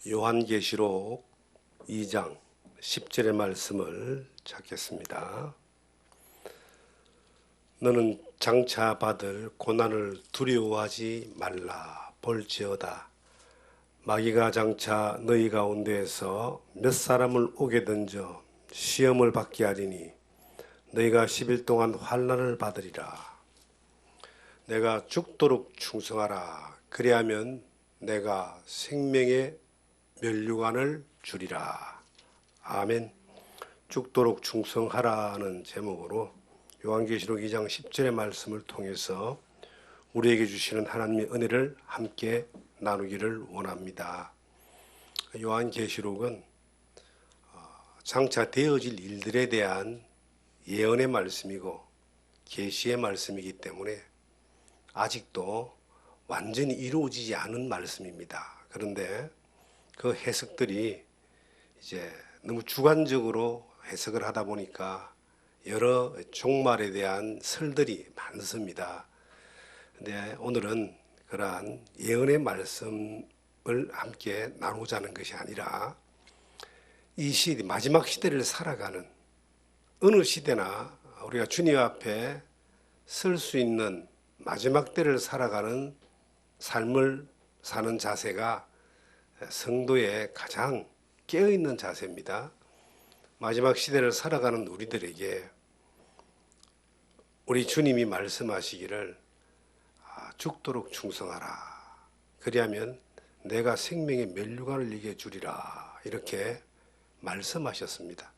요한계시록 2장 10절의 말씀을 찾겠습니다. 너는 장차 받을 고난을 두려워하지 말라. 볼지어다 마귀가 장차 너희 가운데에서 몇 사람을 오게 던져 시험을 받게 하리니 너희가 10일 동안 환난을 받으리라. 내가 죽도록 충성하라. 그리하면 내가 생명의 면류관을 주리라. 아멘. 죽도록 충성하라는 제목으로 요한계시록 2장 10절의 말씀을 통해서 우리에게 주시는 하나님의 은혜를 함께 나누기를 원합니다. 요한계시록은 장차 되어질 일들에 대한 예언의 말씀이고 계시의 말씀이기 때문에 아직도 완전히 이루어지지 않은 말씀입니다. 그런데 그 해석들이 이제 너무 주관적으로 해석을 하다 보니까 여러 종말에 대한 설들이 많습니다. 근데 오늘은 그러한 예언의 말씀을 함께 나누자는 것이 아니라 이 시대, 마지막 시대를 살아가는 어느 시대나 우리가 주님 앞에 설 수 있는 마지막 때를 살아가는 삶을 사는 자세가 성도의 가장 깨어있는 자세입니다. 마지막 시대를 살아가는 우리들에게 우리 주님이 말씀하시기를 죽도록 충성하라. 그리하면 내가 생명의 면류관을 이게 주리라. 이렇게 말씀하셨습니다.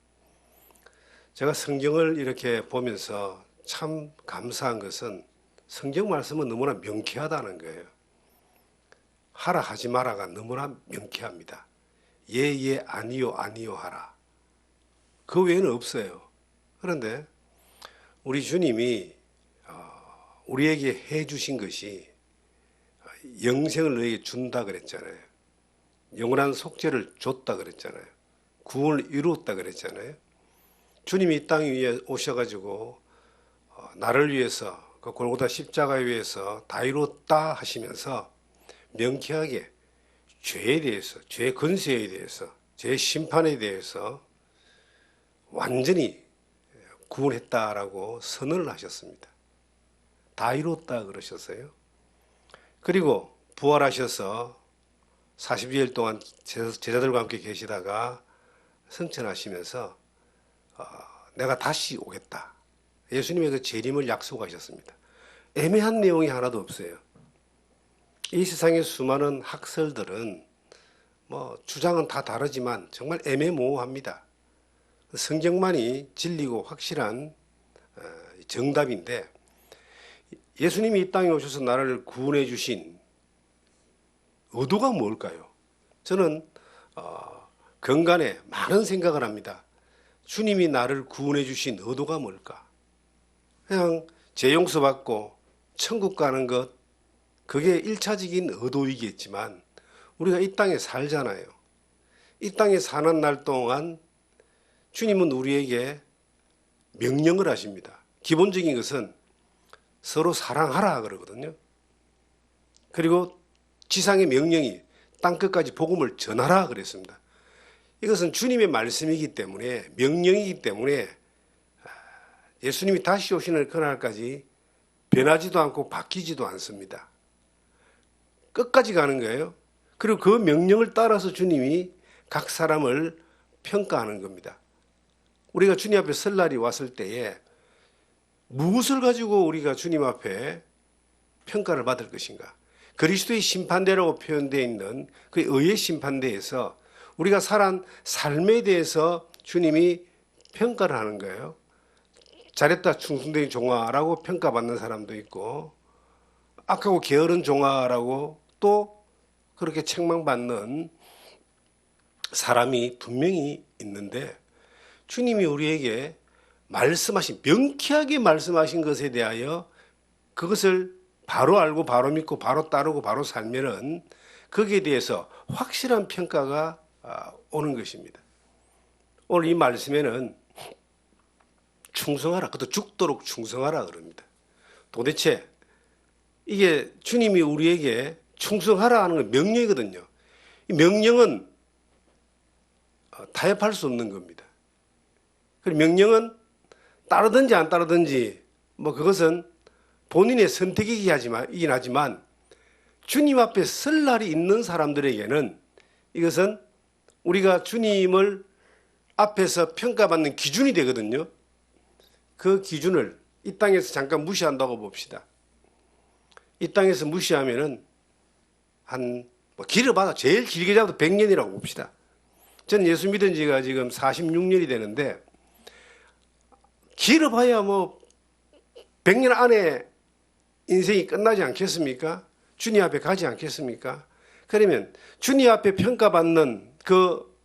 제가 성경을 이렇게 보면서 참 감사한 것은 성경 말씀은 너무나 명쾌하다는 거예요. 하라 하지 마라가 너무나 명쾌합니다. 예 아니요 아니요 하라. 그 외에는 없어요. 그런데 우리 주님이 우리에게 해 주신 것이 영생을 너에게 준다 그랬잖아요. 영원한 속죄를 줬다 그랬잖아요. 구원을 이루었다 그랬잖아요. 주님이 이 땅 위에 오셔가지고 나를 위해서 그 골고다 십자가에 위해서 다 이루었다 하시면서 명쾌하게 죄에 대해서, 죄 근세에 대해서, 죄 심판에 대해서 완전히 구원했다라고 선언을 하셨습니다. 다 이뤘다 그러셨어요. 그리고 부활하셔서 40일 동안 제자들과 함께 계시다가 승천하시면서 내가 다시 오겠다. 예수님의 그 재림을 약속하셨습니다. 애매한 내용이 하나도 없어요. 이 세상의 수많은 학설들은 주장은 다 다르지만 정말 애매모호합니다. 성경만이 진리고 확실한 정답인데 예수님이 이 땅에 오셔서 나를 구원해 주신 의도가 뭘까요? 저는 근간에 많은 생각을 합니다. 주님이 나를 구원해 주신 의도가 뭘까? 그냥 죄 용서받고 천국 가는 것, 그게 1차적인 의도이겠지만 우리가 이 땅에 살잖아요. 이 땅에 사는 날 동안 주님은 우리에게 명령을 하십니다. 기본적인 것은 서로 사랑하라 그러거든요. 그리고 지상의 명령이 땅끝까지 복음을 전하라 그랬습니다. 이것은 주님의 말씀이기 때문에, 명령이기 때문에 예수님이 다시 오시는 그날까지 변하지도 않고 바뀌지도 않습니다. 끝까지 가는 거예요. 그리고 그 명령을 따라서 주님이 각 사람을 평가하는 겁니다. 우리가 주님 앞에 설 날이 왔을 때에 무엇을 가지고 우리가 주님 앞에 평가를 받을 것인가? 그리스도의 심판대라고 표현되어 있는 그 의의 심판대에서 우리가 살아온 삶에 대해서 주님이 평가를 하는 거예요. 잘했다 충성된 종아라고 평가받는 사람도 있고 악하고 게으른 종아라고 또 그렇게 책망받는 사람이 분명히 있는데 주님이 우리에게 말씀하신, 명쾌하게 말씀하신 것에 대하여 그것을 바로 알고 바로 믿고 바로 따르고 바로 살면은 거기에 대해서 확실한 평가가 오는 것입니다. 오늘 이 말씀에는 충성하라, 그것도 죽도록 충성하라 그럽니다. 도대체 이게 주님이 우리에게 충성하라 하는 건 명령이거든요. 이 명령은 타협할 수 없는 겁니다. 그리고 명령은 따르든지 안 따르든지 뭐 그것은 본인의 선택이긴 하지만 주님 앞에 설 날이 있는 사람들에게는 이것은 우리가 주님을 앞에서 평가받는 기준이 되거든요. 그 기준을 이 땅에서 잠깐 무시한다고 봅시다. 이 땅에서 무시하면은 길어봐도 제일 길게 잡아도 100년이라고 봅시다. 저는 예수 믿은 지가 지금 46년이 되는데 길어봐야 뭐 100년 안에 인생이 끝나지 않겠습니까? 주님 앞에 가지 않겠습니까? 그러면 주님 앞에 평가받는 그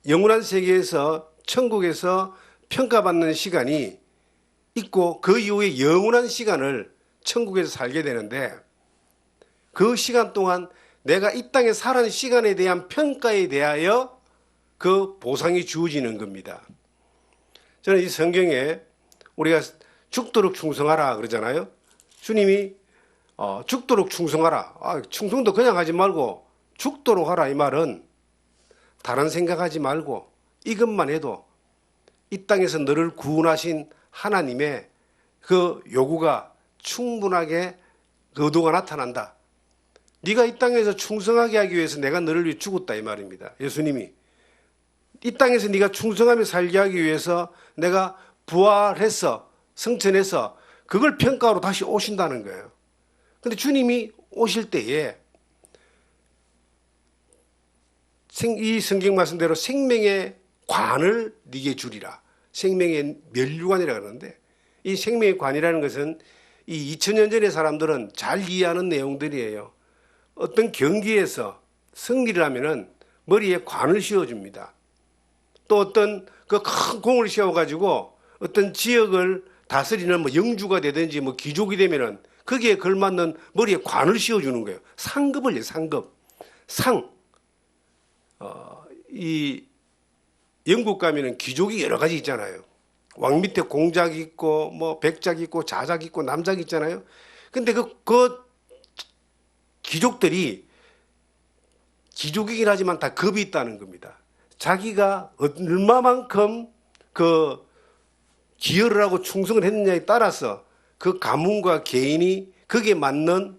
영원한 세계에서 천국에서 평가받는 시간이 있고 그 이후에 영원한 시간을 천국에서 살게 되는데 그 시간 동안 내가 이 땅에 살아는 시간에 대한 평가에 대하여 그 보상이 주어지는 겁니다. 저는 이 성경에 우리가 죽도록 충성하라 그러잖아요. 주님이 죽도록 충성하라. 충성도 그냥 하지 말고 죽도록 하라 이 말은 다른 생각하지 말고 이것만 해도 이 땅에서 너를 구원하신 하나님의 그 요구가 충분하게 그 의도가 나타난다. 네가 이 땅에서 충성하게 하기 위해서 내가 너를 위해 죽었다 이 말입니다. 예수님이 이 땅에서 네가 충성하며 살게 하기 위해서 내가 부활해서 승천해서 그걸 평가하러 다시 오신다는 거예요. 근데 주님이 오실 때에 이 성경 말씀대로 생명의 관을 네게 주리라. 생명의 면류관이라 그러는데 이 생명의 관이라는 것은 이 2000년 전의 사람들은 잘 이해하는 내용들이에요. 어떤 경기에서 승리를 하면은 머리에 관을 씌워줍니다. 또 어떤 그 큰 공을 씌워가지고 어떤 지역을 다스리는 뭐 영주가 되든지 뭐 귀족이 되면은 거기에 걸맞는 머리에 관을 씌워주는 거예요. 상급을 상급. 상. 이 영국 가면은 귀족이 여러 가지 있잖아요. 왕 밑에 공작 있고 뭐 백작 있고 자작 있고 남작 있잖아요. 근데 그 귀족들이 귀족이긴 하지만 다 급이 있다는 겁니다. 자기가 얼마만큼 그 기여를 하고 충성을 했느냐에 따라서 그 가문과 개인이 거기에 맞는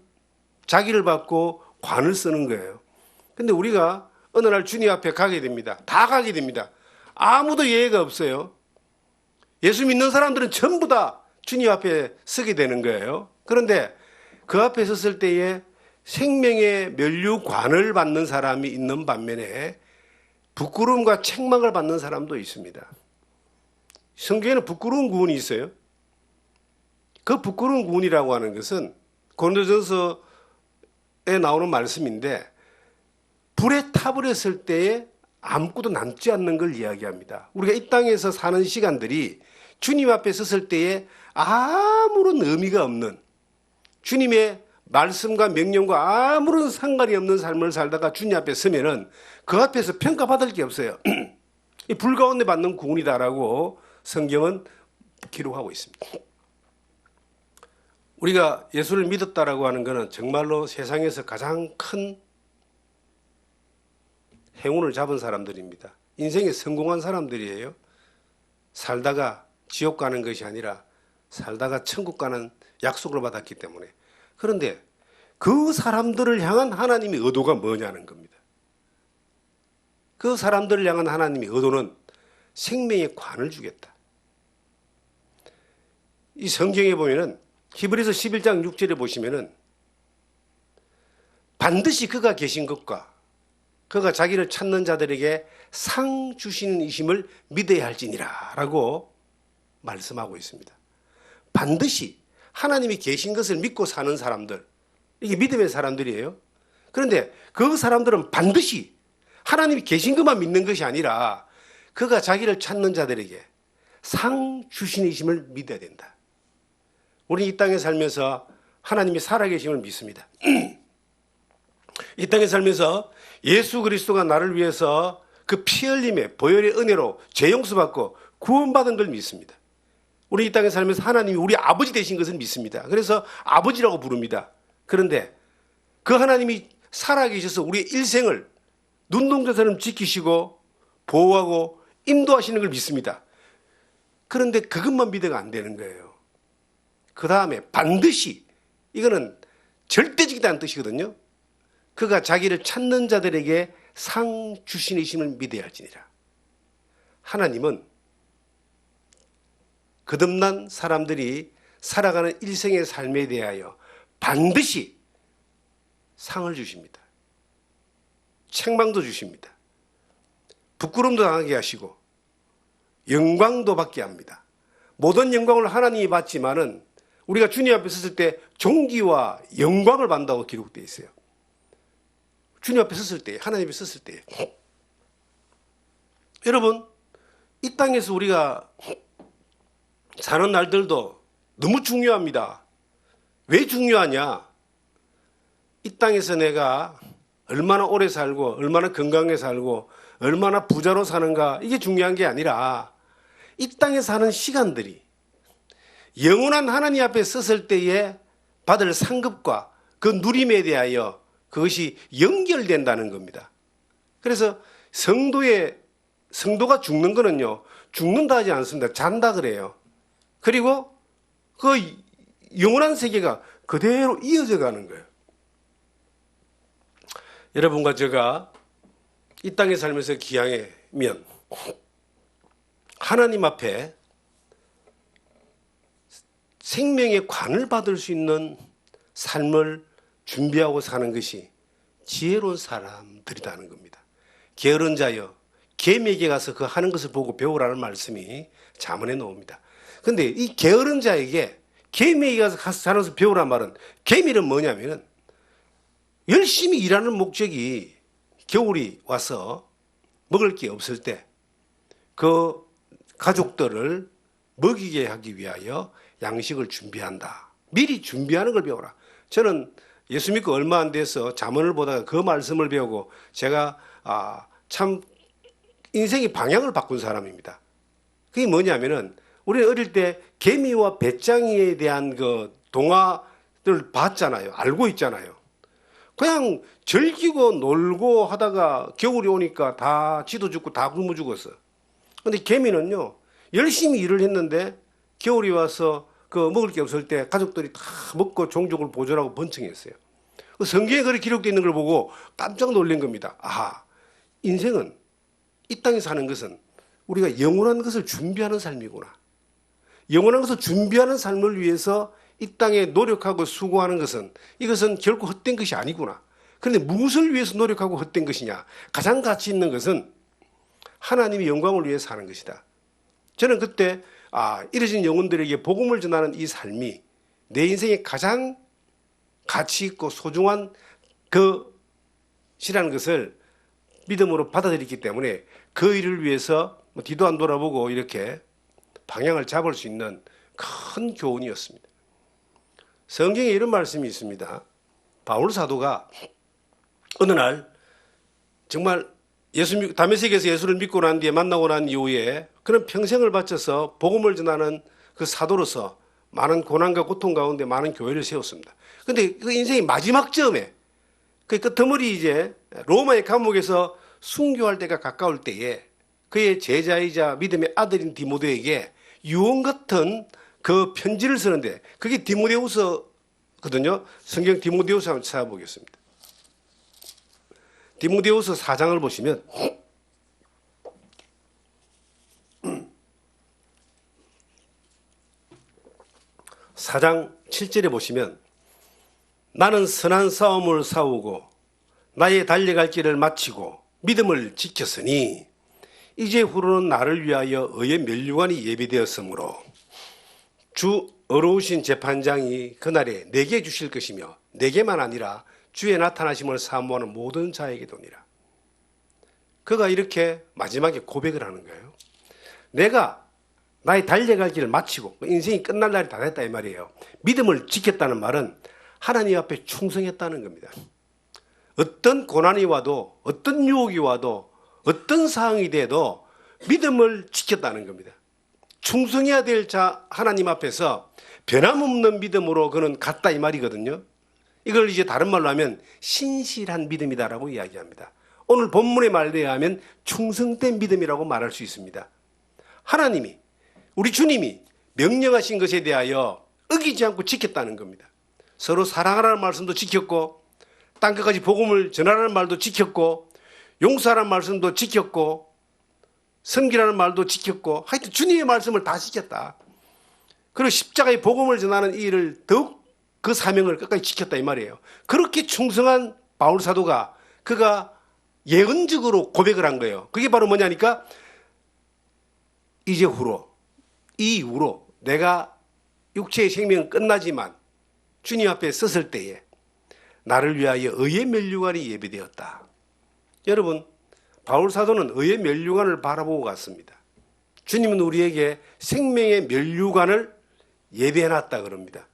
자기를 받고 관을 쓰는 거예요. 근데 우리가 어느 날 주님 앞에 가게 됩니다. 다 가게 됩니다. 아무도 예외가 없어요. 예수 믿는 사람들은 전부 다 주님 앞에 서게 되는 거예요. 그런데 그 앞에 섰을 때에 생명의 면류관을 받는 사람이 있는 반면에 부끄러움과 책망을 받는 사람도 있습니다. 성경에는 부끄러운 구원이 있어요. 그 부끄러운 구원이라고 하는 것은 고린도전서에 나오는 말씀인데 불에 타버렸을 때에 아무것도 남지 않는 걸 이야기합니다. 우리가 이 땅에서 사는 시간들이 주님 앞에 섰을 때에 아무런 의미가 없는 주님의 말씀과 명령과 아무런 상관이 없는 삶을 살다가 주님 앞에 서면은 그 앞에서 평가받을 게 없어요. 이 불 가운데 받는 구원이다라고 성경은 기록하고 있습니다. 우리가 예수를 믿었다라고 하는 것은 정말로 세상에서 가장 큰 행운을 잡은 사람들입니다. 인생에 성공한 사람들이에요. 살다가 지옥 가는 것이 아니라 살다가 천국 가는 약속을 받았기 때문에. 그런데 그 사람들을 향한 하나님의 의도가 뭐냐는 겁니다. 그 사람들을 향한 하나님의 의도는 생명의 관을 주겠다. 이 성경에 보면은 히브리서 11장 6절에 보시면은 반드시 그가 계신 것과 그가 자기를 찾는 자들에게 상 주시는 이심을 믿어야 할지니라 라고 말씀하고 있습니다. 반드시 하나님이 계신 것을 믿고 사는 사람들, 이게 믿음의 사람들이에요. 그런데 그 사람들은 반드시 하나님이 계신 것만 믿는 것이 아니라 그가 자기를 찾는 자들에게 상 주시는 이심을 믿어야 된다. 우리 이 땅에 살면서 하나님이 살아계심을 믿습니다. 이 땅에 살면서 예수 그리스도가 나를 위해서 그 피 흘림의 보혈의 은혜로 죄 용서받고 구원받은 걸 믿습니다. 우리 이 땅에 살면서 하나님이 우리 아버지 되신 것을 믿습니다. 그래서 아버지라고 부릅니다. 그런데 그 하나님이 살아계셔서 우리의 일생을 눈동자처럼 지키시고 보호하고 인도하시는 걸 믿습니다. 그런데 그것만 믿어가 안 되는 거예요. 그 다음에 반드시, 이거는 절대적이다는 뜻이거든요. 그가 자기를 찾는 자들에게 상 주시니심을 믿어야 할지니라. 하나님은 거듭난 사람들이 살아가는 일생의 삶에 대하여 반드시 상을 주십니다. 책망도 주십니다. 부끄럼도 당하게 하시고 영광도 받게 합니다. 모든 영광을 하나님이 받지만은 우리가 주님 앞에 섰을 때 존귀와 영광을 받는다고 기록되어 있어요. 주님 앞에 섰을 때, 하나님 앞에 섰을 때. 여러분, 이 땅에서 우리가 사는 날들도 너무 중요합니다. 왜 중요하냐? 이 땅에서 내가 얼마나 오래 살고 얼마나 건강하게 살고 얼마나 부자로 사는가, 이게 중요한 게 아니라 이 땅에 사는 시간들이 영원한 하나님 앞에 섰을 때에 받을 상급과 그 누림에 대하여 그것이 연결된다는 겁니다. 그래서 성도가 죽는 거는요, 죽는다 하지 않습니다. 잔다 그래요. 그리고 그 영원한 세계가 그대로 이어져 가는 거예요. 여러분과 제가 이 땅에 살면서 기양하면 하나님 앞에 생명의 관을 받을 수 있는 삶을 준비하고 사는 것이 지혜로운 사람들이라는 겁니다. 게으른 자여 개미에게 가서 그 하는 것을 보고 배우라는 말씀이 잠언에 나옵니다. 그런데 이 게으른 자에게 개미에게 가서 하는 것을 배우라는 말은, 개미는 뭐냐면은 열심히 일하는 목적이 겨울이 와서 먹을 게 없을 때 그 가족들을 먹이게 하기 위하여 양식을 준비한다. 미리 준비하는 걸 배워라. 저는 예수 믿고 얼마 안 돼서 잠언을 보다가 그 말씀을 배우고 제가 참 인생의 방향을 바꾼 사람입니다. 그게 뭐냐면은 우리는 어릴 때 개미와 배짱이에 대한 그 동화를 봤잖아요. 알고 있잖아요. 그냥 즐기고 놀고 하다가 겨울이 오니까 다 쥐도 죽고 다 굶어 죽었어. 근데 개미는요, 열심히 일을 했는데 겨울이 와서 그 먹을 게 없을 때 가족들이 다 먹고 종족을 보존하고 번창했어요. 성경에 그렇게 기록되어 있는 걸 보고 깜짝 놀란 겁니다. 아하, 인생은, 이 땅에 사는 것은 우리가 영원한 것을 준비하는 삶이구나. 영원한 것을 준비하는 삶을 위해서 이 땅에 노력하고 수고하는 것은, 이것은 결코 헛된 것이 아니구나. 그런데 무엇을 위해서 노력하고 헛된 것이냐? 가장 가치 있는 것은 하나님의 영광을 위해서 사는 것이다. 저는 그때 이러진 영혼들에게 복음을 전하는 이 삶이 내 인생의 가장 가치 있고 소중한 것이라는 것을 믿음으로 받아들였기 때문에 그 일을 위해서 뒤도 안 돌아보고 이렇게 방향을 잡을 수 있는 큰 교훈이었습니다. 성경에 이런 말씀이 있습니다. 바울 사도가 어느 날 정말 다메섹에서 예수를 믿고 난 뒤에 만나고 난 이후에 그런 평생을 바쳐서 복음을 전하는 그 사도로서 많은 고난과 고통 가운데 많은 교회를 세웠습니다. 그런데 그 인생의 마지막 점에 그 끝머리 이제 로마의 감옥에서 순교할 때가 가까울 때에 그의 제자이자 믿음의 아들인 디모데에게 유언 같은 그 편지를 쓰는데, 그게 디모데후서거든요. 성경 디모데후서 한번 찾아보겠습니다. 디모데후서 4장을 보시면 4장 7절에 보시면, 나는 선한 싸움을 싸우고 나의 달려갈 길을 마치고 믿음을 지켰으니 이제 후로는 나를 위하여 의의 면류관이 예비되었으므로 주 어려우신 재판장이 그날에 내게 주실 것이며 내게만 아니라 주의 나타나심을 사모하는 모든 자에게도니라. 그가 이렇게 마지막에 고백을 하는 거예요. 내가 나의 달려갈 길을 마치고 인생이 끝날 날이 다 됐다 이 말이에요. 믿음을 지켰다는 말은 하나님 앞에 충성했다는 겁니다. 어떤 고난이 와도 어떤 유혹이 와도 어떤 상황이 돼도 믿음을 지켰다는 겁니다. 충성해야 될 자 하나님 앞에서 변함없는 믿음으로 그는 갔다 이 말이거든요. 이걸 이제 다른 말로 하면 신실한 믿음이다라고 이야기합니다. 오늘 본문의 말에 의하면 충성된 믿음이라고 말할 수 있습니다. 하나님이, 우리 주님이 명령하신 것에 대하여 어기지 않고 지켰다는 겁니다. 서로 사랑하라는 말씀도 지켰고, 땅끝까지 복음을 전하라는 말도 지켰고, 용서하라는 말씀도 지켰고, 섬기라는 말도 지켰고, 하여튼 주님의 말씀을 다 지켰다. 그리고 십자가의 복음을 전하는 이 일을 더욱 그 사명을 끝까지 지켰다 이 말이에요. 그렇게 충성한 바울 사도가 그가 예언적으로 고백을 한 거예요. 그게 바로 뭐냐니까 이제 후로, 이 이후로 내가 육체의 생명은 끝나지만 주님 앞에 섰을 때에 나를 위하여 의의 면류관이 예비되었다. 여러분, 바울 사도는 의의 면류관을 바라보고 갔습니다. 주님은 우리에게 생명의 면류관을 예비해놨다 그럽니다.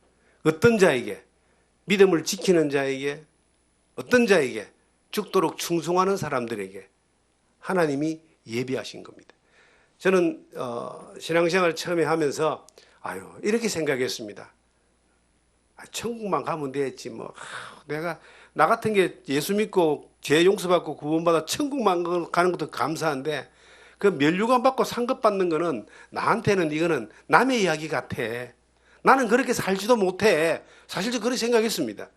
어떤 자에게? 믿음을 지키는 자에게, 어떤 자에게? 죽도록 충성하는 사람들에게 하나님이 예비하신 겁니다. 저는 신앙생활 처음에 하면서 이렇게 생각했습니다. 천국만 가면 되겠지 뭐. 내가 나 같은 게 예수 믿고 죄 용서받고 구원받아 천국만 가는 것도 감사한데 그 면류관 받고 상급 받는 거는 나한테는 이거는 남의 이야기 같아. 나는 그렇게 살지도 못해. 사실 저 그렇게 생각했습니다.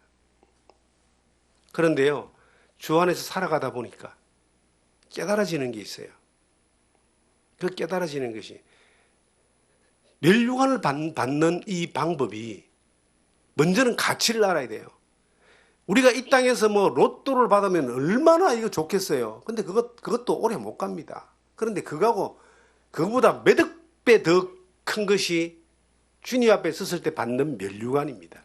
그런데요, 주 안에서 살아가다 보니까 깨달아지는 게 있어요. 그 깨달아지는 것이 면류관을 받는 이 방법이 먼저는 가치를 알아야 돼요. 우리가 이 땅에서 뭐 로또를 받으면 얼마나 이거 좋겠어요. 근데 그것도 오래 못 갑니다. 그런데 그거보다 몇억 배 더 큰 것이 주님 앞에 섰을 때 받는 면류관입니다.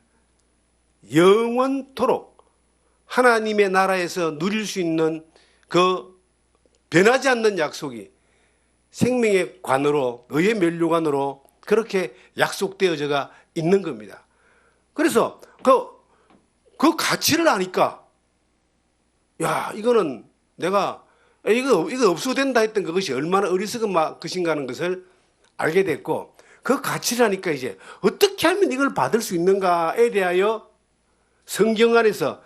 영원토록 하나님의 나라에서 누릴 수 있는 그 변하지 않는 약속이 생명의 관으로, 의의 면류관으로 그렇게 약속되어져가 있는 겁니다. 그래서 그 가치를 아니까, 이거는 내가 이거 없어도 된다 했던 그것이 얼마나 어리석은 것인가 하는 것을 알게 됐고, 그 가치를 아니까 이제 어떻게 하면 이걸 받을 수 있는가에 대하여 성경 안에서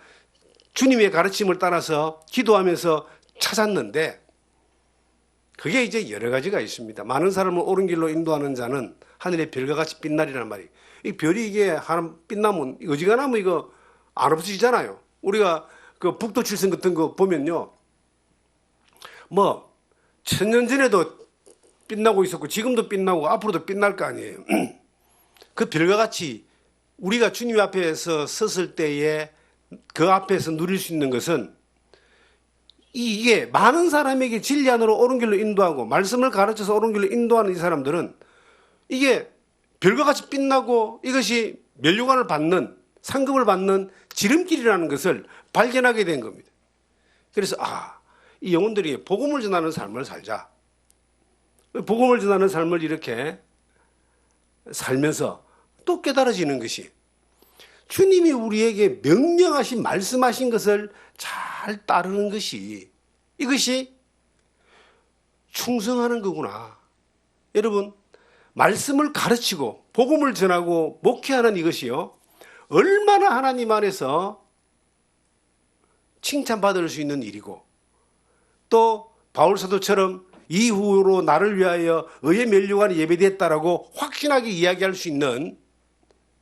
주님의 가르침을 따라서 기도하면서 찾았는데, 그게 이제 여러 가지가 있습니다. 많은 사람을 옳은 길로 인도하는 자는 하늘의 별과 같이 빛나리라는 말이. 이 별이 이게 하나 빛나면 어지간하면 이거 안 없어지잖아요. 우리가 그 북두 칠성 같은 거 보면요, 뭐 1000년 전에도 빛나고 있었고 지금도 빛나고 앞으로도 빛날 거 아니에요. 그 별과 같이 우리가 주님 앞에서 섰을 때에 그 앞에서 누릴 수 있는 것은 이게 많은 사람에게 진리 안으로 옳은 길로 인도하고 말씀을 가르쳐서 옳은 길로 인도하는 이 사람들은 이게 별과 같이 빛나고 이것이 면류관을 받는, 상급을 받는 지름길이라는 것을 발견하게 된 겁니다. 그래서 이 영혼들이 복음을 전하는 삶을 살자. 복음을 전하는 삶을 이렇게 살면서 또 깨달아지는 것이 주님이 우리에게 명령하신, 말씀하신 것을 잘 따르는 것이, 이것이 충성하는 거구나. 여러분, 말씀을 가르치고 복음을 전하고 목회하는 이것이요, 얼마나 하나님 안에서 칭찬받을 수 있는 일이고, 또 바울 사도처럼 이후로 나를 위하여 의의 면류관이 예배됐다라고 확신하게 이야기할 수 있는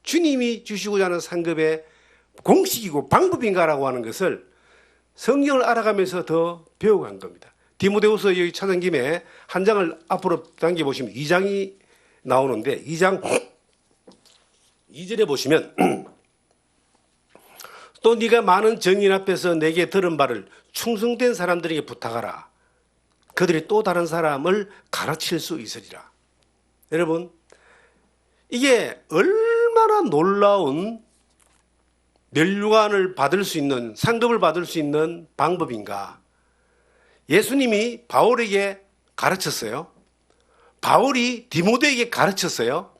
주님이 주시고자 하는 상급의 공식이고 방법인가라고 하는 것을 성경을 알아가면서 더 배워간 겁니다. 디모데후서 여기 찾은 김에 한 장을 앞으로 당겨보시면 2장이 나오는데, 2장 2절에 보시면 또 네가 많은 정인 앞에서 내게 들은 바를 충성된 사람들에게 부탁하라. 그들이 또 다른 사람을 가르칠 수 있으리라. 여러분, 이게 얼마나 놀라운 면류관을 받을 수 있는, 상급을 받을 수 있는 방법인가. 예수님이 바울에게 가르쳤어요. 바울이 디모데에게 가르쳤어요.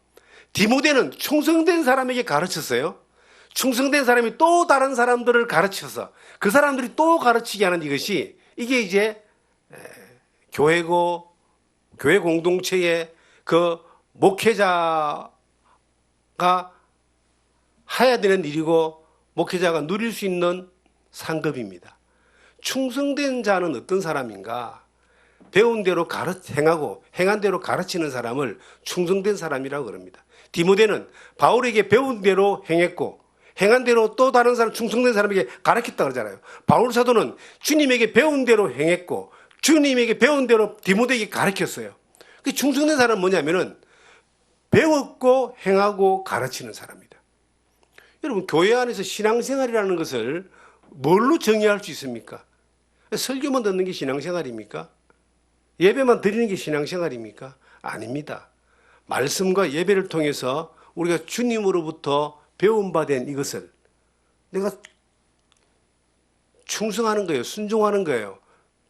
디모데는 충성된 사람에게 가르쳤어요. 충성된 사람이 또 다른 사람들을 가르쳐서 그 사람들이 또 가르치게 하는 이것이, 이게 이제 교회고 교회 공동체의 그 목회자가 해야 되는 일이고 목회자가 누릴 수 있는 상급입니다. 충성된 자는 어떤 사람인가? 배운 대로 행하고 행한 대로 가르치는 사람을 충성된 사람이라고 그럽니다. 디모데는 바울에게 배운 대로 행했고 행한 대로 또 다른 사람, 충성된 사람에게 가르쳤다 그러잖아요. 바울 사도는 주님에게 배운 대로 행했고 주님에게 배운 대로 디모데에게 가르쳤어요. 그 충성된 사람은 뭐냐면은 배웠고 행하고 가르치는 사람이다. 여러분, 교회 안에서 신앙생활이라는 것을 뭘로 정의할 수 있습니까? 설교만 듣는 게 신앙생활입니까? 예배만 드리는 게 신앙생활입니까? 아닙니다. 말씀과 예배를 통해서 우리가 주님으로부터 배운 바 된 이것을 내가 충성하는 거예요. 순종하는 거예요.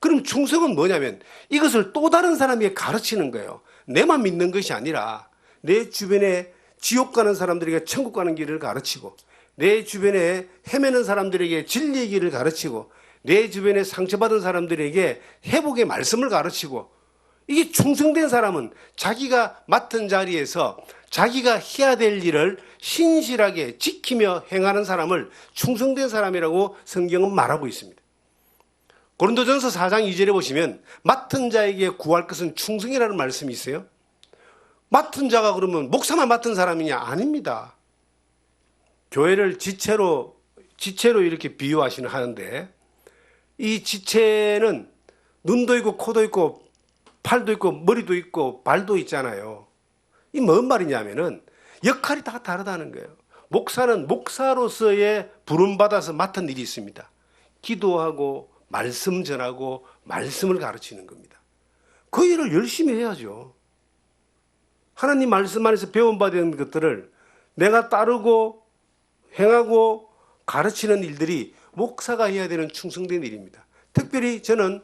그럼 충성은 뭐냐면 이것을 또 다른 사람에게 가르치는 거예요. 내만 믿는 것이 아니라 내 주변에 지옥 가는 사람들에게 천국 가는 길을 가르치고 내 주변에 헤매는 사람들에게 진리의 길을 가르치고 내 주변에 상처받은 사람들에게 회복의 말씀을 가르치고 이게 충성된 사람은 자기가 맡은 자리에서 자기가 해야 될 일을 신실하게 지키며 행하는 사람을 충성된 사람이라고 성경은 말하고 있습니다. 고린도전서 4장 2절에 보시면 맡은 자에게 구할 것은 충성이라는 말씀이 있어요. 맡은 자가 그러면 목사만 맡은 사람이냐? 아닙니다. 교회를 지체로 이렇게 비유하시는 하는데 이 지체는 눈도 있고 코도 있고 팔도 있고 머리도 있고 발도 있잖아요. 이 뭔 말이냐면은 역할이 다 다르다는 거예요. 목사는 목사로서의 부름받아서 맡은 일이 있습니다. 기도하고 말씀 전하고 말씀을 가르치는 겁니다. 그 일을 열심히 해야죠. 하나님 말씀 안에서 배운받은 것들을 내가 따르고 행하고 가르치는 일들이 목사가 해야 되는 충성된 일입니다. 특별히 저는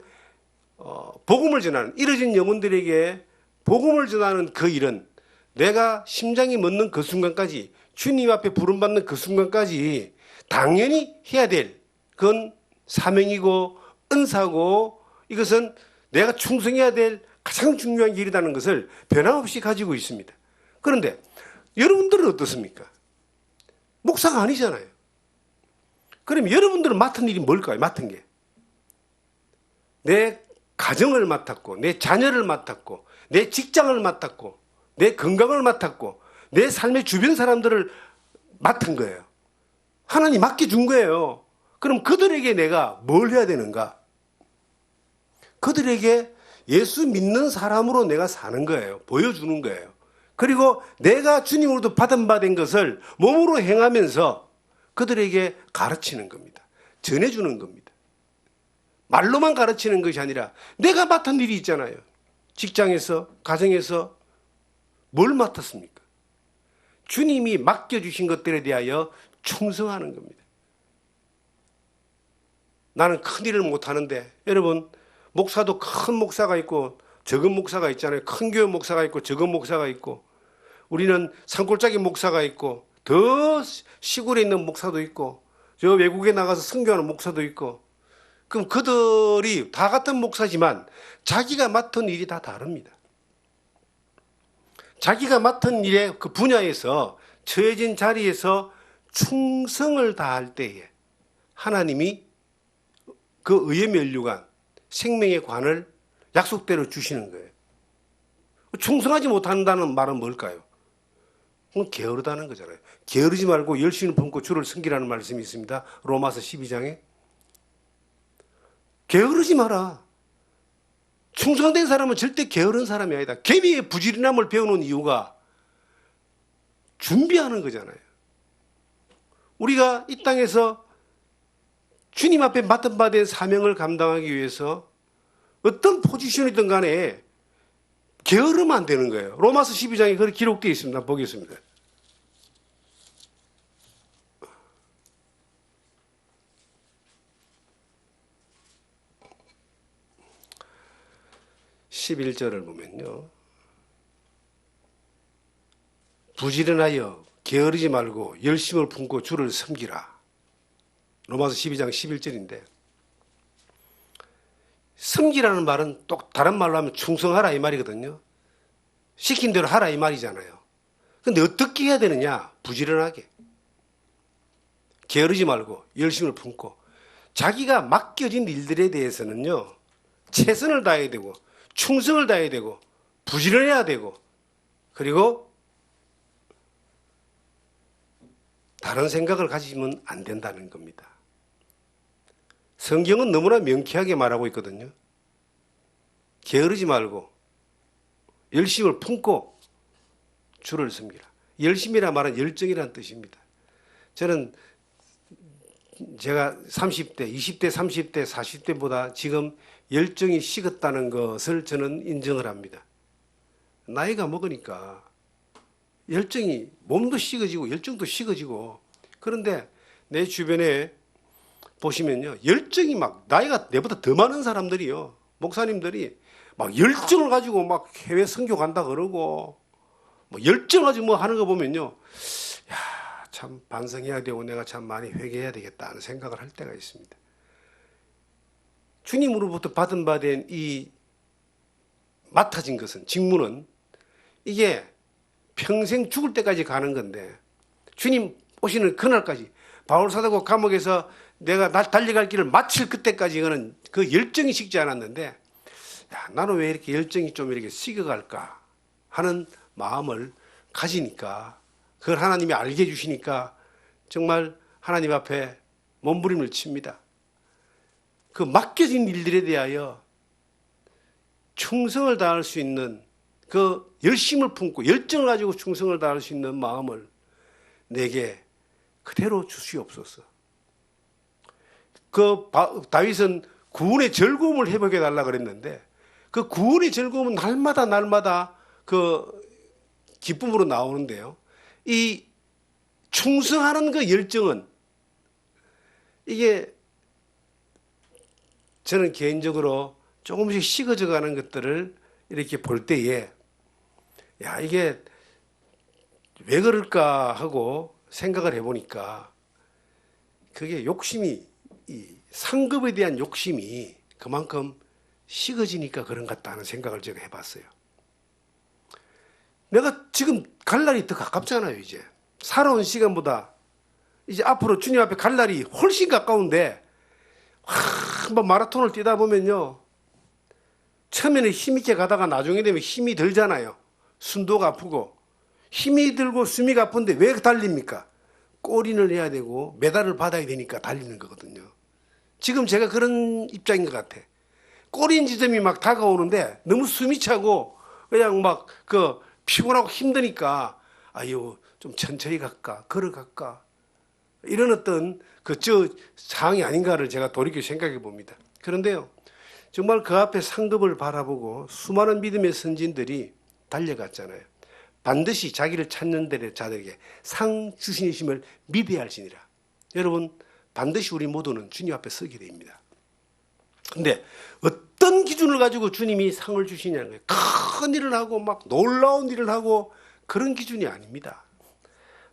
복음을 전하는 잃어진 영혼들에게 복음을 전하는 그 일은 내가 심장이 멎는 그 순간까지 주님 앞에 부름받는 그 순간까지 당연히 해야 될 그건 사명이고 은사고 이것은 내가 충성해야 될 가장 중요한 일이라는 것을 변함없이 가지고 있습니다. 그런데 여러분들은 어떻습니까? 목사가 아니잖아요. 그럼 여러분들은 맡은 일이 뭘까요? 맡은 게. 내 가정을 맡았고 내 자녀를 맡았고 내 직장을 맡았고 내 건강을 맡았고 내 삶의 주변 사람들을 맡은 거예요. 하나님 맡겨준 거예요. 그럼 그들에게 내가 뭘 해야 되는가? 그들에게 예수 믿는 사람으로 내가 사는 거예요. 보여주는 거예요. 그리고 내가 주님으로부터 받은 바 된 것을 몸으로 행하면서 그들에게 가르치는 겁니다. 전해주는 겁니다. 말로만 가르치는 것이 아니라 내가 맡은 일이 있잖아요. 직장에서, 가정에서 뭘 맡았습니까? 주님이 맡겨주신 것들에 대하여 충성하는 겁니다. 나는 큰 일을 못하는데 여러분 목사도 큰 목사가 있고 적은 목사가 있잖아요. 큰 교회 목사가 있고 적은 목사가 있고 우리는 산골짜기 목사가 있고 더 시골에 있는 목사도 있고 저 외국에 나가서 선교하는 목사도 있고 그럼 그들이 다 같은 목사지만 자기가 맡은 일이 다 다릅니다. 자기가 맡은 일의 그 분야에서 처해진 자리에서 충성을 다할 때에 하나님이 그 의의 면류관, 생명의 관을 약속대로 주시는 거예요. 충성하지 못한다는 말은 뭘까요? 그건 게으르다는 거잖아요. 게으르지 말고 열심히 품고 주를 섬기라는 말씀이 있습니다. 로마서 12장에. 게으르지 마라. 충성된 사람은 절대 게으른 사람이 아니다. 개미의 부지런함을 배우는 이유가 준비하는 거잖아요. 우리가 이 땅에서 주님 앞에 맡은 바 된 사명을 감당하기 위해서 어떤 포지션이든 간에 게으르면 안 되는 거예요. 로마서 12장에 그렇게 기록되어 있습니다. 보겠습니다. (11절을) 보면요. 부지런하여 게으르지 말고 열심을 품고 주를 섬기라. 로마서 12장 11절인데 섬기라는 말은 또 다른 말로 하면 충성하라 이 말이거든요. 시킨 대로 하라 이 말이잖아요. 근데 어떻게 해야 되느냐? 부지런하게. 게으르지 말고 열심을 품고 자기가 맡겨진 일들에 대해서는요, 최선을 다해야 되고, 충성을 다해야 되고, 부지런해야 되고, 그리고 다른 생각을 가지면 안 된다는 겁니다. 성경은 너무나 명쾌하게 말하고 있거든요. 게으르지 말고 열심을 품고 주를 섬기라. 열심이라 말은 열정이라는 뜻입니다. 저는 제가 30대, 20대, 30대, 40대보다 지금 열정이 식었다는 것을 저는 인정을 합니다. 나이가 먹으니까 열정이, 몸도 식어지고 열정도 식어지고, 그런데 내 주변에 보시면요, 열정이 막 나이가 내보다 더 많은 사람들이요, 목사님들이 막 열정을 가지고 막 해외 선교 간다 그러고, 뭐 열정 가지고 뭐 하는 거 보면요, 야, 참 반성해야 되고 내가 참 많이 회개해야 되겠다 하는 생각을 할 때가 있습니다. 주님으로부터 받은 바 된 이 맡아진 것은, 직무는 이게 평생 죽을 때까지 가는 건데, 주님 오시는 그날까지, 바울사도가 감옥에서 내가 달려갈 길을 마칠 그때까지 이거는 그 열정이 식지 않았는데, 야, 나는 왜 이렇게 열정이 좀 이렇게 식어갈까 하는 마음을 가지니까, 그걸 하나님이 알게 해주시니까 정말 하나님 앞에 몸부림을 칩니다. 그 맡겨진 일들에 대하여 충성을 다할 수 있는, 그 열심을 품고 열정을 가지고 충성을 다할 수 있는 마음을 내게 그대로 주시옵소서. 그 다윗은 구원의 즐거움을 회복해 달라 그랬는데, 그 구원의 즐거움은 날마다 그 기쁨으로 나오는데요, 이 충성하는 그 열정은, 이게 저는 개인적으로 조금씩 식어져 가는 것들을 이렇게 볼 때에, 야, 이게 왜 그럴까 하고 생각을 해보니까, 그게 욕심이, 이 상급에 대한 욕심이 그만큼 식어지니까 그런 것 같다는 생각을 제가 해봤어요. 내가 지금 갈 날이 더 가깝잖아요. 이제 살아온 시간보다 이제 앞으로 주님 앞에 갈 날이 훨씬 가까운데, 한번 마라톤을 뛰다 보면요, 처음에는 힘있게 가다가 나중에 되면 힘이 들잖아요. 숨도 아프고 힘이 들고 숨이 아픈데 왜 달립니까? 골인을 해야 되고 메달을 받아야 되니까 달리는 거거든요. 지금 제가 그런 입장인 것 같아. 골인 지점이 막 다가오는데 너무 숨이 차고 그냥 막 그 피곤하고 힘드니까, 아유, 좀 천천히 갈까, 걸어갈까, 이런 어떤 저 상황이 아닌가를 제가 돌이켜 생각해 봅니다. 그런데요, 정말 그 앞에 상급을 바라보고 수많은 믿음의 선진들이 달려갔잖아요. 반드시 자기를 찾는 자들에게 상 주시심을 믿어야 할지니라. 여러분, 반드시 우리 모두는 주님 앞에 서게 됩니다. 근데 어떤 기준을 가지고 주님이 상을 주시냐는 거예요. 큰 일을 하고 막 놀라운 일을 하고 그런 기준이 아닙니다.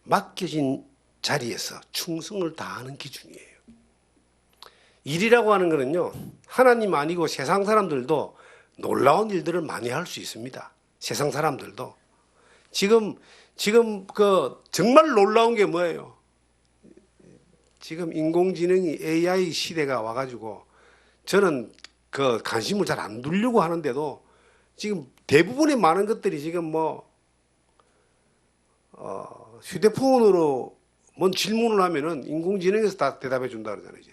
맡겨진 자리에서 충성을 다하는 기준이에요. 일이라고 하는 거는요, 하나님 아니고 세상 사람들도 놀라운 일들을 많이 할 수 있습니다. 세상 사람들도. 지금 그 정말 놀라운 게 뭐예요? 지금 인공지능이 AI 시대가 와가지고, 저는 그 관심을 잘 안 두려고 하는데도 지금 대부분의 많은 것들이 지금 휴대폰으로 뭔 질문을 하면은 인공지능에서 다 대답해 준다 그러잖아요. 이제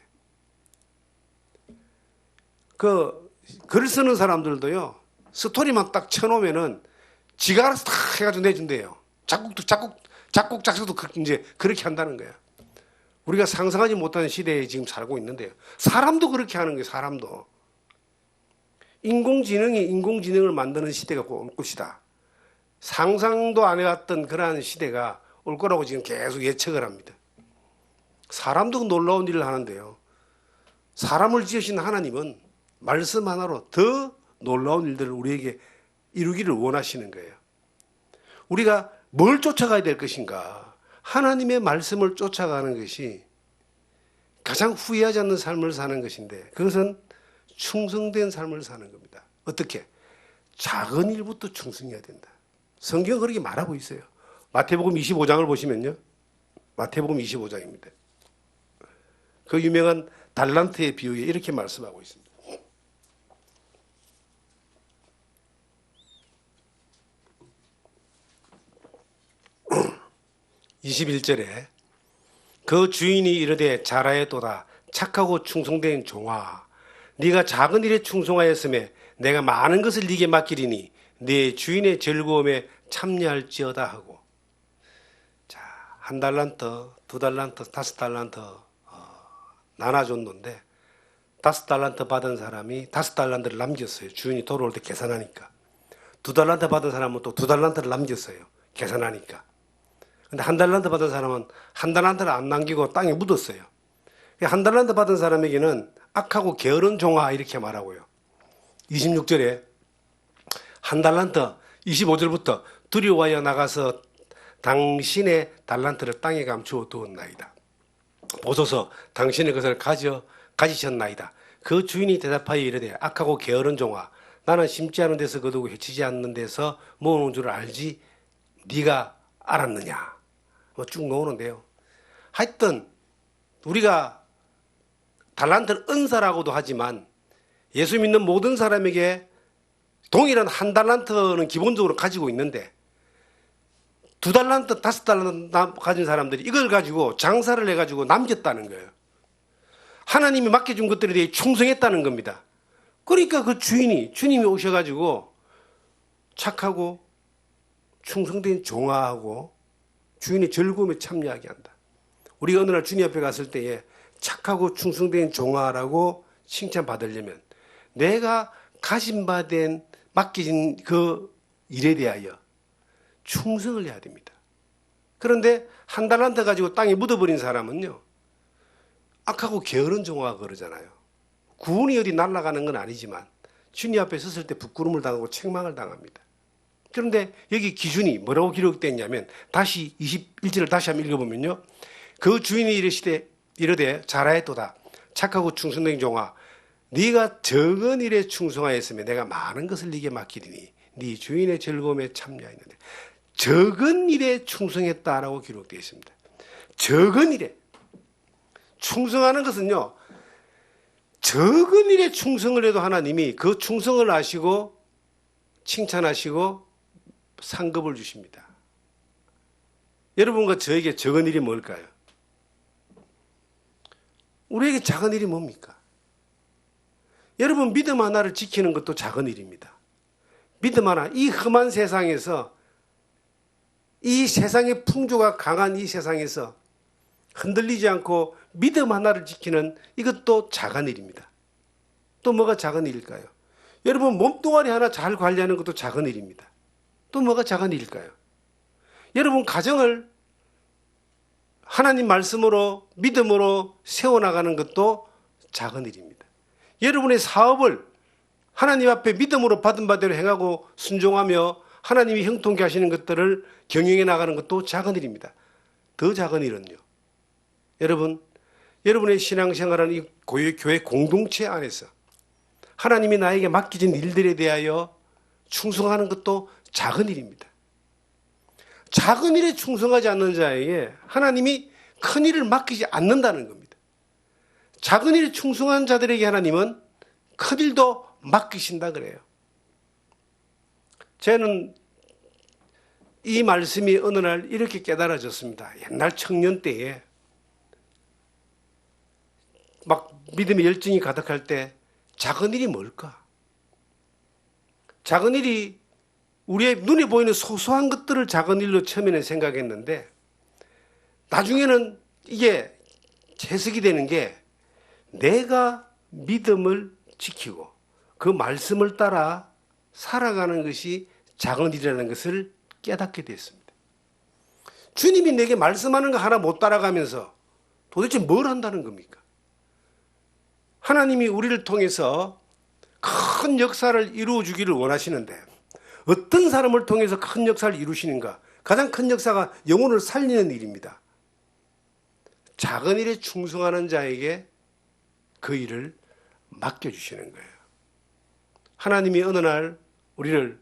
그 글 쓰는 사람들도요, 스토리만 딱 쳐놓으면은 지가 알아서 다 해가지고 내준대요. 작곡작서도 이제 그렇게 한다는 거야. 우리가 상상하지 못하는 시대에 지금 살고 있는데요, 사람도 그렇게 하는 거예요. 사람도. 인공지능이 인공지능을 만드는 시대가 올 것이다. 상상도 안 해왔던 그러한 시대가 올 거라고 지금 계속 예측을 합니다. 사람도 놀라운 일을 하는데요, 사람을 지으신 하나님은 말씀 하나로 더 놀라운 일들을 우리에게 이루기를 원하시는 거예요. 우리가 뭘 쫓아가야 될 것인가? 하나님의 말씀을 쫓아가는 것이 가장 후회하지 않는 삶을 사는 것인데, 그것은 충성된 삶을 사는 겁니다. 어떻게? 작은 일부터 충성해야 된다. 성경은 그렇게 말하고 있어요. 마태복음 25장을 보시면요, 마태복음 25장입니다. 그 유명한 달란트의 비유에 이렇게 말씀하고 있습니다. 21절에 그 주인이 이르되 잘하였도다 착하고 충성된 종아 네가 작은 일에 충성하였음에 내가 많은 것을 네게 맡기리니 네 주인의 즐거움에 참여할지어다 하고, 자, 1달란트, 2달란트, 5달란트 나눠줬는데 5달란트 받은 사람이 5달란트를 남겼어요. 주인이 돌아올 때 계산하니까. 2달란트 받은 사람은 또 2달란트를 남겼어요. 계산하니까. 근데 1달란트 받은 사람은 1달란트를 안 남기고 땅에 묻었어요. 1달란트 받은 사람에게는 악하고 게으른 종아 이렇게 말하고요. 26절에 1달란트 25절부터 두려워하여 나가서 당신의 달란트를 땅에 감추어 두었나이다. 보소서 당신의 것을 가지셨나이다. 그 주인이 대답하여 이르되 악하고 게으른 종아 나는 심지 않은 데서 거두고 해치지 않는 데서 모으는 줄 알지 네가 알았느냐. 뭐 쭉 나오는데요. 하여튼 우리가 달란트를 은사라고도 하지만 예수 믿는 모든 사람에게 동일한 1달란트는 기본적으로 가지고 있는데 2달란트, 5달란트 가진 사람들이 이걸 가지고 장사를 해가지고 남겼다는 거예요. 하나님이 맡겨준 것들에 대해 충성했다는 겁니다. 그러니까 그 주님이 오셔가지고 착하고 충성된 종아하고 주인의 즐거움에 참여하게 한다. 우리가 어느 날 주님 앞에 갔을 때에 착하고 충성된 종아라고 칭찬받으려면 내가 가진 바 된 맡겨진 그 일에 대하여 충성을 해야 됩니다. 그런데 1달란트 가지고 땅에 묻어버린 사람은요, 악하고 게으른 종아가 그러잖아요. 구원이 어디 날아가는 건 아니지만 주님 앞에 섰을 때 부끄러움을 당하고 책망을 당합니다. 그런데 여기 기준이 뭐라고 기록되어 있냐면 다시 21절을 다시 한번 읽어보면요. 그 주인이 이르되 잘하였도다 착하고 충성된 종아 네가 적은 일에 충성하였으면 내가 많은 것을 네게 맡기리니 네 주인의 즐거움에 참여하였는데 적은 일에 충성했다라고 기록되어 있습니다. 적은 일에 충성하는 것은요, 적은 일에 충성을 해도 하나님이 그 충성을 아시고 칭찬하시고 상급을 주십니다. 여러분과 저에게 적은 일이 뭘까요? 우리에게 작은 일이 뭡니까? 여러분 믿음 하나를 지키는 것도 작은 일입니다. 믿음 하나, 이 험한 세상에서 이 세상의 풍조가 강한 이 세상에서 흔들리지 않고 믿음 하나를 지키는 이것도 작은 일입니다. 또 뭐가 작은 일일까요? 여러분 몸뚱아리 하나 잘 관리하는 것도 작은 일입니다. 또 뭐가 작은 일일까요? 여러분 가정을 하나님 말씀으로 믿음으로 세워나가는 것도 작은 일입니다. 여러분의 사업을 하나님 앞에 믿음으로 받은 바대로 행하고 순종하며 하나님이 형통케 하시는 것들을 경영해 나가는 것도 작은 일입니다. 더 작은 일은요, 여러분의 신앙생활하는 이 교회 공동체 안에서 하나님이 나에게 맡기진 일들에 대하여 충성하는 것도 작은 일입니다. 작은 일에 충성하지 않는 자에게 하나님이 큰 일을 맡기지 않는다는 겁니다. 작은 일에 충성한 자들에게 하나님은 큰 일도 맡기신다 그래요. 저는 이 말씀이 어느 날 이렇게 깨달아졌습니다. 옛날 청년 때에 막 믿음의 열정이 가득할 때 작은 일이 뭘까? 작은 일이 우리의 눈에 보이는 소소한 것들을 작은 일로 처음에는 생각했는데 나중에는 이게 해석이 되는 게 내가 믿음을 지키고 그 말씀을 따라 살아가는 것이 작은 일이라는 것을 깨닫게 됐습니다. 주님이 내게 말씀하는 거 하나 못 따라가면서 도대체 뭘 한다는 겁니까? 하나님이 우리를 통해서 큰 역사를 이루어 주기를 원하시는데 어떤 사람을 통해서 큰 역사를 이루시는가? 가장 큰 역사가 영혼을 살리는 일입니다. 작은 일에 충성하는 자에게 그 일을 맡겨주시는 거예요. 하나님이 어느 날 우리를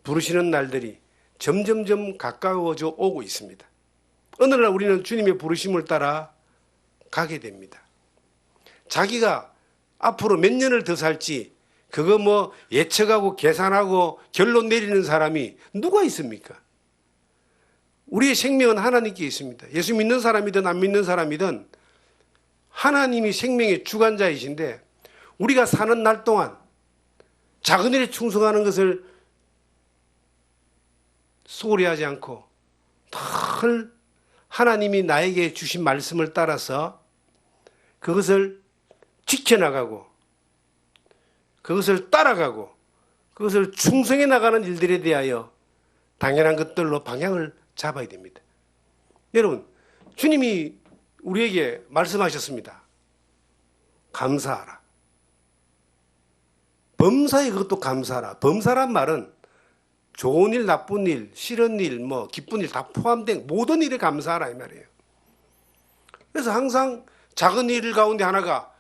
부르시는 날들이 점점점 가까워져 오고 있습니다. 어느 날 우리는 주님의 부르심을 따라 가게 됩니다. 자기가 앞으로 몇 년을 더 살지 그거 뭐 예측하고 계산하고 결론 내리는 사람이 누가 있습니까? 우리의 생명은 하나님께 있습니다. 예수 믿는 사람이든 안 믿는 사람이든 하나님이 생명의 주관자이신데 우리가 사는 날 동안 작은 일에 충성하는 것을 소홀히 하지 않고 늘 하나님이 나에게 주신 말씀을 따라서 그것을 지켜나가고 그것을 따라가고 그것을 충성해 나가는 일들에 대하여 당연한 것들로 방향을 잡아야 됩니다. 여러분, 주님이 우리에게 말씀하셨습니다. 감사하라. 범사에 그것도 감사하라. 범사란 말은 좋은 일, 나쁜 일, 싫은 일, 뭐 기쁜 일 다 포함된 모든 일에 감사하라 이 말이에요. 그래서 항상 작은 일 가운데 하나가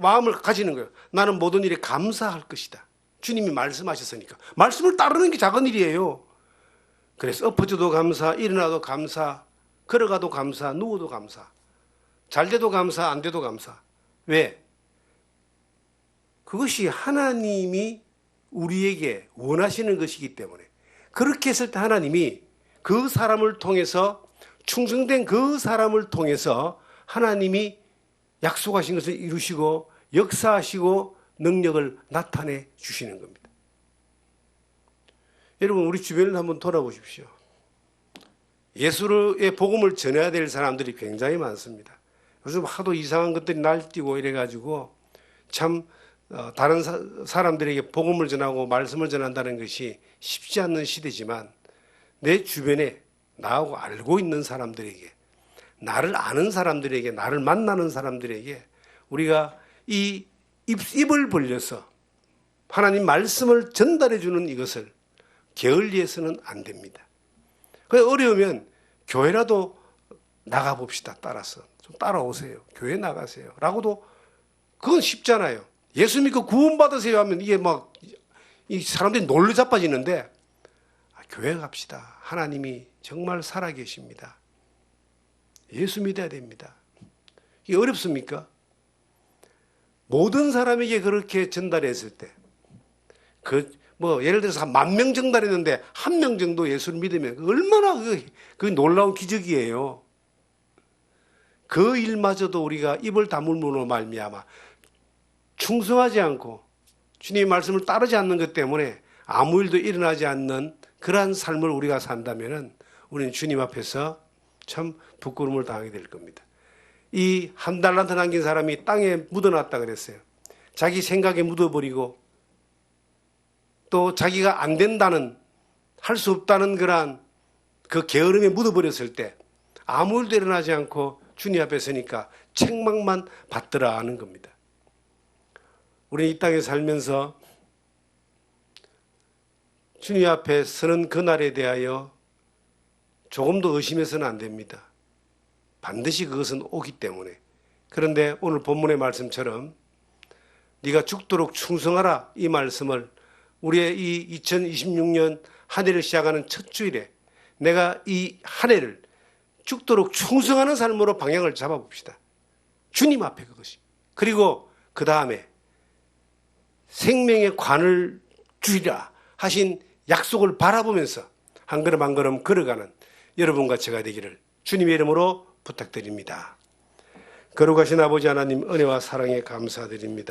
마음을 가지는 거예요. 나는 모든 일에 감사할 것이다. 주님이 말씀하셨으니까. 말씀을 따르는 게 작은 일이에요. 그래서 엎어져도 감사, 일어나도 감사, 걸어가도 감사, 누워도 감사. 잘 돼도 감사, 안 돼도 감사. 왜? 그것이 하나님이 우리에게 원하시는 것이기 때문에 그렇게 했을 때 하나님이 그 사람을 통해서 충성된 그 사람을 통해서 하나님이 약속하신 것을 이루시고 역사하시고 능력을 나타내 주시는 겁니다. 여러분 우리 주변을 한번 돌아보십시오. 예수의 복음을 전해야 될 사람들이 굉장히 많습니다. 요즘 하도 이상한 것들이 날뛰고 이래가지고 참 다른 사람들에게 복음을 전하고 말씀을 전한다는 것이 쉽지 않는 시대지만 내 주변에 나하고 알고 있는 사람들에게 나를 아는 사람들에게 나를 만나는 사람들에게 우리가 이 입을 벌려서 하나님 말씀을 전달해 주는 이것을 게을리해서는 안 됩니다. 그래서 어려우면 교회라도 나가봅시다. 따라서 좀 따라오세요. 교회 나가세요. 라고도 그건 쉽잖아요. 예수 믿고 구원받으세요 하면 이게 막 이 사람들이 놀러 자빠지는데 교회 갑시다. 하나님이 정말 살아계십니다. 예수 믿어야 됩니다. 이게 어렵습니까? 모든 사람에게 그렇게 전달했을 때 예를 들어서 한 10,000명 전달했는데 1명 정도 예수를 믿으면 얼마나 그 놀라운 기적이에요. 그 일마저도 우리가 입을 다물므로 말미암아 충성하지 않고 주님의 말씀을 따르지 않는 것 때문에 아무 일도 일어나지 않는 그러한 삶을 우리가 산다면 우리는 주님 앞에서 참 부끄러움을 당하게 될 겁니다. 이 한 달란트 남긴 사람이 땅에 묻어놨다 그랬어요. 자기 생각에 묻어버리고 또 자기가 안 된다는 할 수 없다는 그러한 그 게으름에 묻어버렸을 때 아무 일도 일어나지 않고 주님 앞에 서니까 책망만 받더라 하는 겁니다. 우리 이 땅에 살면서 주님 앞에 서는 그날에 대하여 조금도 의심해서는 안 됩니다. 반드시 그것은 오기 때문에. 그런데 오늘 본문의 말씀처럼 네가 죽도록 충성하라 이 말씀을 우리의 이 2026년 한 해를 시작하는 첫 주일에 내가 이 한 해를 죽도록 충성하는 삶으로 방향을 잡아봅시다. 주님 앞에 그것이. 그리고 그 다음에 생명의 관을 주리라 하신 약속을 바라보면서 한 걸음 한 걸음 걸어가는 여러분과 제가 되기를 주님의 이름으로 부탁드립니다. 거룩하신 아버지 하나님 은혜와 사랑에 감사드립니다.